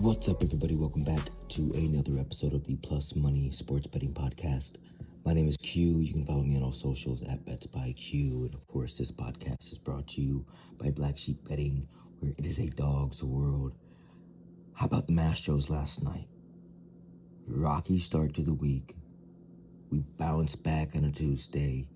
What's up, everybody? Welcome back to another episode of the Plus Money Sports Betting Podcast. My name is Q. You can follow me on all socials at Bets by Q. And of course, this podcast is brought to you by Black Sheep Betting, where it is a dog's world. How about the Astros last night? Rocky start to the week. We bounced back on a Tuesday.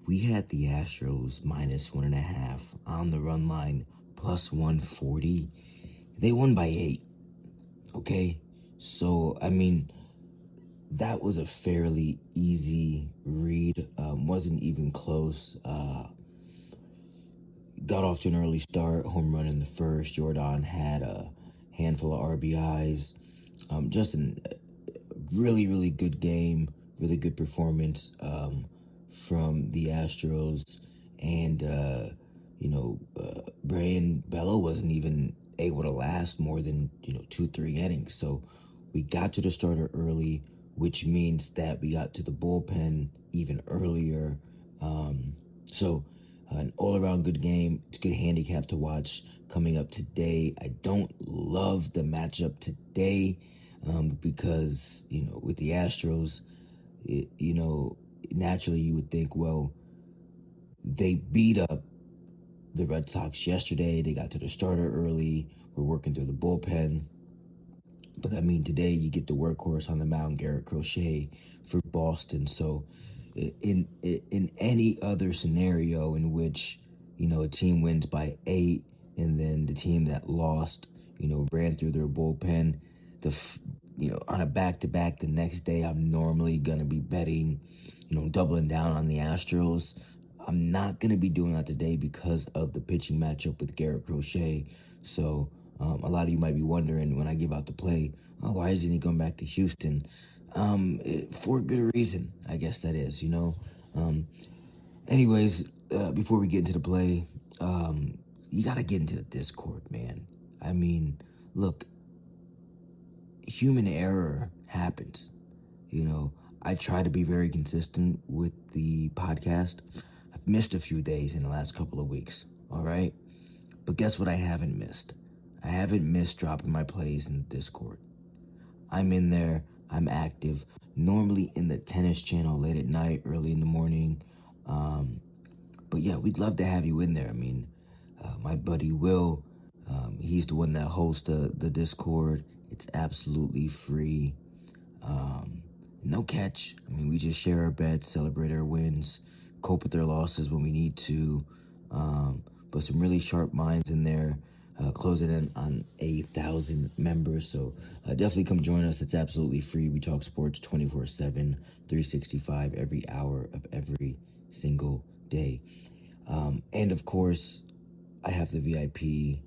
We had the Astros minus 1.5 on the run line, plus 140. They won by 8. Okay, so that was a fairly easy read. Wasn't even close. Got off to an early start, home run in the first. Jordan had a handful of RBIs. Just a really, really good game, really good performance from the Astros. And, Brian Bello wasn't even able to last more than 2-3 innings. So we got to the starter early, which means that we got to the bullpen even earlier. So an all-around good game. It's a good handicap to watch coming up today. I don't love the matchup today because with the Astros, naturally you would think, well, they beat up the Red Sox yesterday. They got to the starter early. We're working through the bullpen. But today you get the workhorse on the mound, Garrett Crochet, for Boston. So in any other scenario in which, a team wins by 8 and then the team that lost, ran through their bullpen, on a back-to-back the next day, I'm normally going to be betting, doubling down on the Astros. I'm not going to be doing that today because of the pitching matchup with Garrett Crochet. So a lot of you might be wondering when I give out the play, why isn't he going back to Houston? For a good reason, I guess that is, Anyways, before we get into the play, you got to get into the Discord, man. Look, human error happens. I try to be very consistent with the podcast. I've missed a few days in the last couple of weeks, all right? But guess what I haven't missed? I haven't missed dropping my plays in the Discord. I'm in there. I'm active. Normally in the tennis channel late at night, early in the morning. But yeah, we'd love to have you in there. My buddy Will, he's the one that hosts the Discord. It's absolutely free. No catch. We just share our bets, celebrate our wins, cope with their losses when we need to. But some really sharp minds in there, closing in on 1,000 members. So definitely come join us. It's absolutely free. We talk sports 24/7, 365, every hour of every single day. And of course, I have the VIP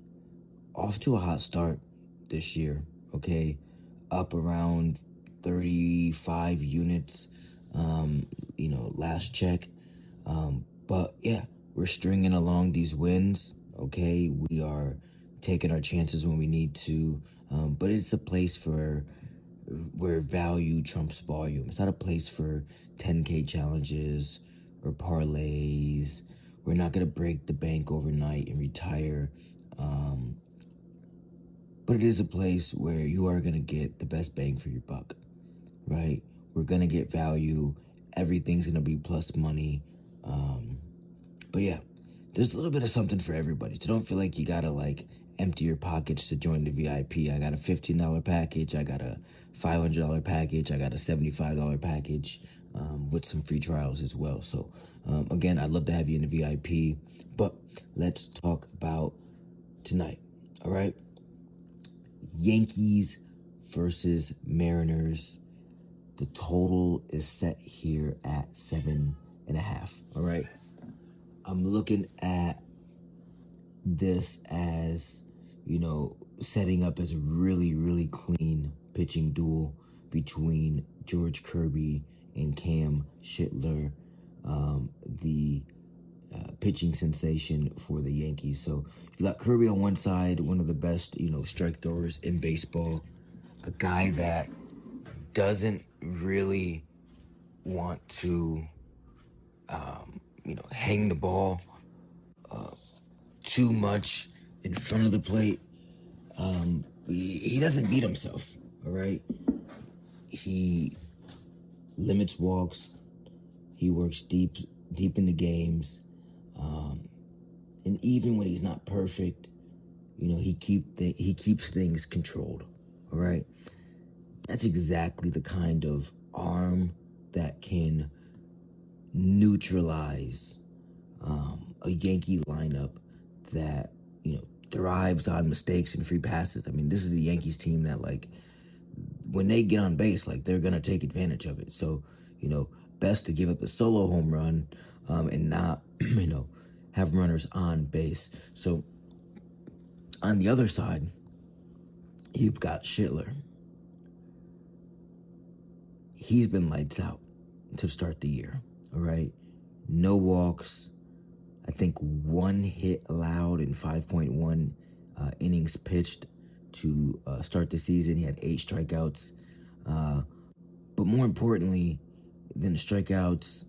off to a hot start this year. Okay, up around 35 units, last check. But yeah, we're stringing along these wins, okay? We are taking our chances when we need to, but it's a place where value trumps volume. It's not a place for 10K challenges or parlays. We're not going to break the bank overnight and retire. But it is a place where you are going to get the best bang for your buck, right? We're going to get value. Everything's going to be plus money. But yeah, there's a little bit of something for everybody. So don't feel like you got to empty your pockets to join the VIP. I got a $15 package. I got a $500 package. I got a $75 package with some free trials as well. So again, I'd love to have you in the VIP. But let's talk about tonight, all right? Yankees versus Mariners. The total is set here at 7.5. All right. I'm looking at this as, setting up as a really, really clean pitching duel between George Kirby and Cam Schittler, the pitching sensation for the Yankees. So you got Kirby on one side, one of the best, strike throwers in baseball, a guy that doesn't really want to, hang the ball too much in front of the plate. he doesn't beat himself, all right? He limits walks. He works deep into games. And even when he's not perfect, he keeps things controlled, all right? That's exactly the kind of arm that can neutralize a Yankee lineup that thrives on mistakes and free passes. I mean, this is the Yankees team that, like, when they get on base, like, they're gonna take advantage of it. So, best to give up the solo home run and not have runners on base. So on the other side, you've got Schitler. He's been lights out to start the year. All right, no walks. I think one hit allowed in 5.1 innings pitched to start the season. He had 8 strikeouts. But more importantly than the strikeouts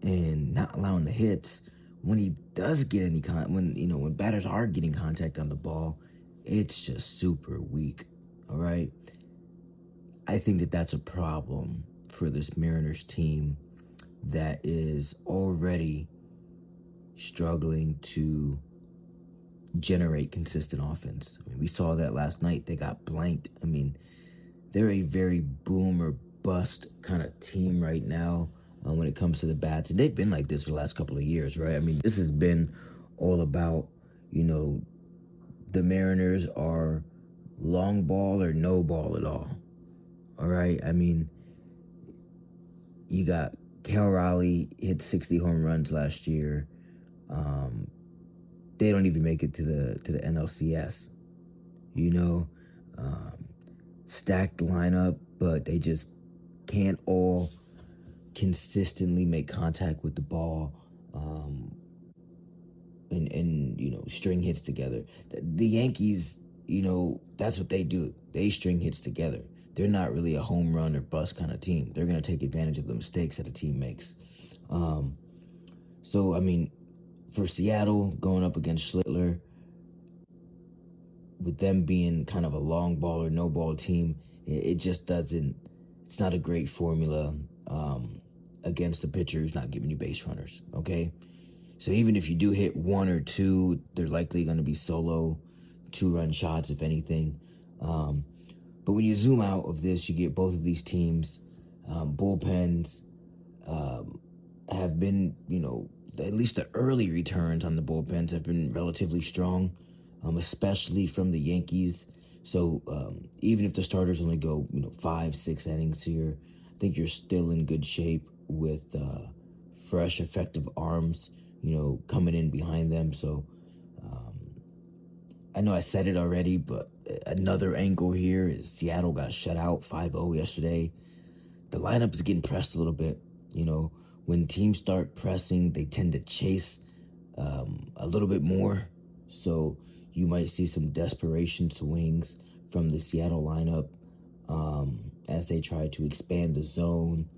and not allowing the hits, when he does get any when batters are getting contact on the ball, it's just super weak. All right, I think that that's a problem for this Mariners team that is already struggling to generate consistent offense. I mean, we saw that last night. They got blanked. I mean, they're a very boom or bust kind of team right now when it comes to the bats. And they've been like this for the last couple of years, right? I mean, this has been all about, the Mariners are long ball or no ball at all. All right? I mean, you got Cal Raleigh hit 60 home runs last year. They don't even make it to the NLCS. Stacked lineup, but they just can't all consistently make contact with the ball and string hits together. The Yankees, that's what they do. They string hits together. They're not really a home run or bust kind of team. They're going to take advantage of the mistakes that a team makes. So, I mean, for Seattle going up against Schlittler, with them being kind of a long ball or no ball team, it just doesn't, it's not a great formula against the pitcher who's not giving you base runners, okay? So even if you do hit 1 or 2, they're likely going to be solo 2-run shots, if anything. But when you zoom out of this, you get both of these teams. Bullpens have been, at least the early returns on the bullpens have been relatively strong, especially from the Yankees. So even if the starters only go, 5-6 innings here, I think you're still in good shape with fresh, effective arms, coming in behind them. So I know I said it already, but another angle here is Seattle got shut out 5-0 yesterday. The lineup is getting pressed a little bit. When teams start pressing, they tend to chase a little bit more. So you might see some desperation swings from the Seattle lineup as they try to expand the zone.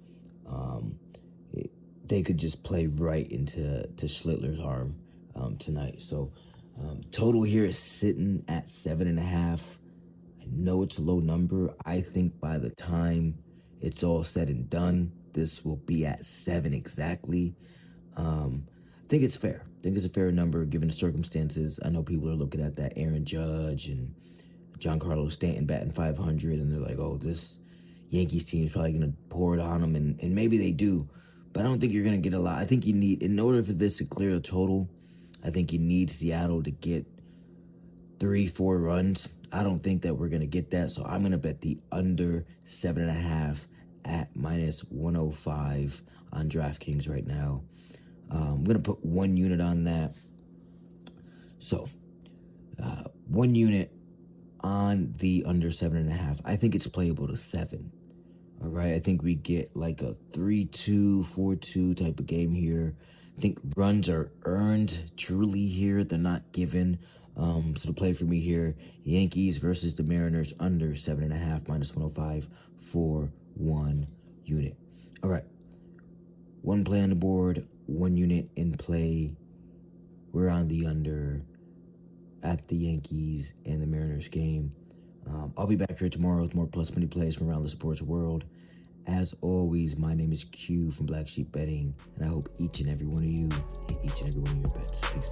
They could just play right into Schlittler's arm tonight. So total here is sitting at 7.5. I know it's a low number. I think by the time it's all said and done, this will be at 7 exactly. I think it's fair. I think it's a fair number given the circumstances. I know people are looking at that Aaron Judge and Giancarlo Stanton batting 500, and they're like, oh, this Yankees team is probably going to pour it on them, and maybe they do. But I don't think you're going to get a lot. I think you need, in order for this to clear the total, I think you need Seattle to get 3-4 runs. I don't think that we're going to get that, so I'm going to bet the under 7.5 at -105 on DraftKings right now. I'm going to put 1 unit on that. So, 1 unit on the under 7.5. I think it's playable to 7. All right, I think we get like a 3-2, 4-2 type of game here. I think runs are earned truly here. They're not given. So the play for me here, Yankees versus the Mariners under 7.5, -105 for 1 unit. All right, 1 play on the board, 1 unit in play. We're on the under at the Yankees and the Mariners game. I'll be back here tomorrow with more plus money plays from around the sports world. As always, my name is Q from Black Sheep Betting, and I hope each and every one of you hit each and every one of your bets. Peace.